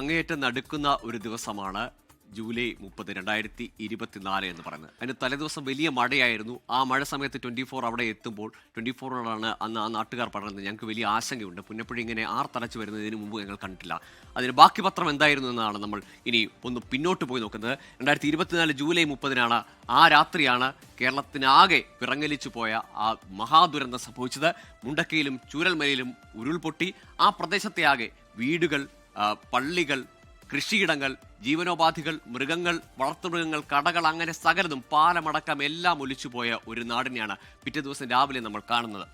അങ്ങേയറ്റം നടുക്കുന്ന ഒരു ദിവസമാണ് ജൂലൈ 30, 2024 എന്ന് പറയുന്നത്. അതിന് തലേദിവസം വലിയ മഴയായിരുന്നു. ആ മഴ സമയത്ത് 24 അവിടെ എത്തുമ്പോൾ 24 അന്ന് ആ നാട്ടുകാർ പറഞ്ഞത് ഞങ്ങൾക്ക് വലിയ ആശങ്കയുണ്ട്. പുന്നപ്പുഴ ഇങ്ങനെ ആർത്തടച്ചു വരുന്നതിന് മുമ്പ് ഞങ്ങൾ കണ്ടിട്ടില്ല. അതിന് ബാക്കി പത്രം എന്തായിരുന്നു എന്നാണ് നമ്മൾ ഇനി ഒന്ന് പിന്നോട്ട് പോയി നോക്കുന്നത്. 2024 ജൂലൈ 30 ആ രാത്രിയാണ് കേരളത്തിനാകെ വിറങ്ങലിച്ചു പോയ ആ മഹാദുരന്തം സംഭവിച്ചത്. മുണ്ടക്കയിലും ചൂരൽമലയിലും ഉരുൾപൊട്ടി. ആ പ്രദേശത്തെ ആകെ വീടുകൾ, പള്ളികൾ, കൃഷിയിടങ്ങൾ, ജീവനോപാധികൾ, മൃഗങ്ങൾ, വളർത്തുമൃഗങ്ങൾ, കടകൾ, അങ്ങനെ സകലതും പാലമടക്കം എല്ലാം ഒലിച്ചുപോയ ഒരു നാടിനെയാണ് പിറ്റേ ദിവസം രാവിലെ നമ്മൾ കാണുന്നത്.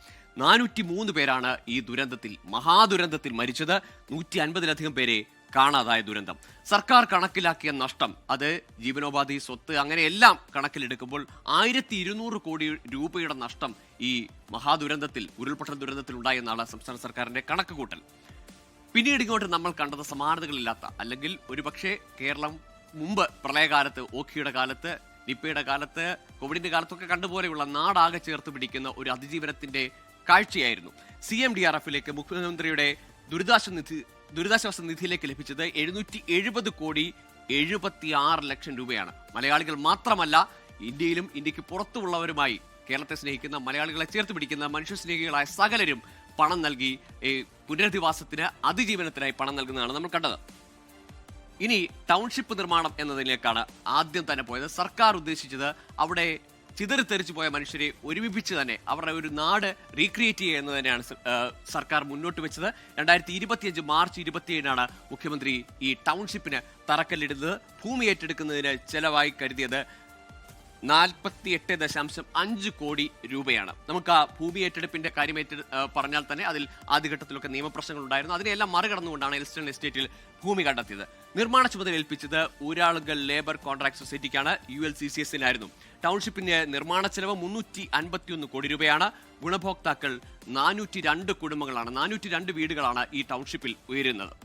403 പേരാണ് ഈ ദുരന്തത്തിൽ, മഹാദുരന്തത്തിൽ മരിച്ചത്. 150-ലധികം പേരെ കാണാതായ ദുരന്തം. സർക്കാർ കണക്കിലാക്കിയ നഷ്ടം, അത് ജീവനോപാധി, സ്വത്ത്, അങ്ങനെ എല്ലാം കണക്കിലെടുക്കുമ്പോൾ 1200 കോടി രൂപയുടെ നഷ്ടം ഈ മഹാദുരന്തത്തിൽ, ഉരുൾപൊട്ടൽ ദുരന്തത്തിൽ ഉണ്ടായെന്നാണ് സംസ്ഥാന സർക്കാരിന്റെ കണക്കുകൂട്ടൽ. പിന്നീട് ഇങ്ങോട്ട് നമ്മൾ കണ്ടത് സമാനതകളില്ലാത്ത, അല്ലെങ്കിൽ ഒരുപക്ഷെ കേരളം മുമ്പ് പ്രളയകാലത്ത്, ഓഖിയുടെ കാലത്ത്, നിപ്പയുടെ കാലത്ത്, കോവിഡിന്റെ കാലത്തൊക്കെ കണ്ടുപോലെയുള്ള നാടാകെ ചേർത്ത് പിടിക്കുന്ന ഒരു അതിജീവനത്തിന്റെ കാഴ്ചയായിരുന്നു. CMDRFിലേക്ക് മുഖ്യമന്ത്രിയുടെ ദുരിതാശ്വാസ നിധിയിലേക്ക് ലഭിച്ചത് 770 കോടി 76 ലക്ഷം രൂപയാണ്. മലയാളികൾ മാത്രമല്ല, ഇന്ത്യയിലും ഇന്ത്യക്ക് പുറത്തുമുള്ളവരുമായി കേരളത്തെ സ്നേഹിക്കുന്ന, മലയാളികളെ ചേർത്ത് പിടിക്കുന്ന മനുഷ്യസ്നേഹികളായ സകലരും പണം നൽകി പുനരധിവാസത്തിന്, അതിജീവനത്തിനായി പണം നൽകുന്നതാണ് നമ്മൾ കണ്ടത്. ഇനി ടൗൺഷിപ്പ് നിർമ്മാണം എന്നതിലേക്കാണ് ആദ്യം തന്നെ പോയത്. സർക്കാർ ഉദ്ദേശിച്ചത് അവിടെ ചിതറിത്തെറിച്ചു പോയ മനുഷ്യരെ ഒരുമിപ്പിച്ച് തന്നെ അവരുടെ ഒരു നാട് റീക്രിയേറ്റ് ചെയ്യുക എന്ന് തന്നെയാണ് സർക്കാർ മുന്നോട്ട് വെച്ചത്. 2025 മാർച്ച് 27 മുഖ്യമന്ത്രി ഈ ടൗൺഷിപ്പിന് തറക്കല്ലിടുന്നത്. ഭൂമി ഏറ്റെടുക്കുന്നതിന് ചെലവായി കരുതിയത് 48.5 കോടി രൂപയാണ്. നമുക്ക് ആ ഭൂമി ഏറ്റെടുപ്പിന്റെ കാര്യം പറഞ്ഞാൽ തന്നെ അതിൽ ആദ്യഘട്ടത്തിലൊക്കെ നിയമപ്രശ്നങ്ങൾ ഉണ്ടായിരുന്നു. അതിനെല്ലാം മറികടന്നുകൊണ്ടാണ് എൽസ്റ്റൺ എസ്റ്റേറ്റിൽ ഭൂമി കണ്ടെത്തിയത്. നിർമ്മാണ ചുമതല ഏൽപ്പിച്ചത് ഊരാളുങ്കൽ ലേബർ കോൺട്രാക്ട് സൊസൈറ്റിക്കാണ്, ULCCSനായിരുന്നു. ടൗൺഷിപ്പിന്റെ നിർമ്മാണ ചെലവ് 351 കോടി രൂപയാണ്. ഗുണഭോക്താക്കൾ 402 കുടുംബങ്ങളാണ്, 402 വീടുകളാണ് ഈ ടൗൺഷിപ്പിൽ ഉയരുന്നത്.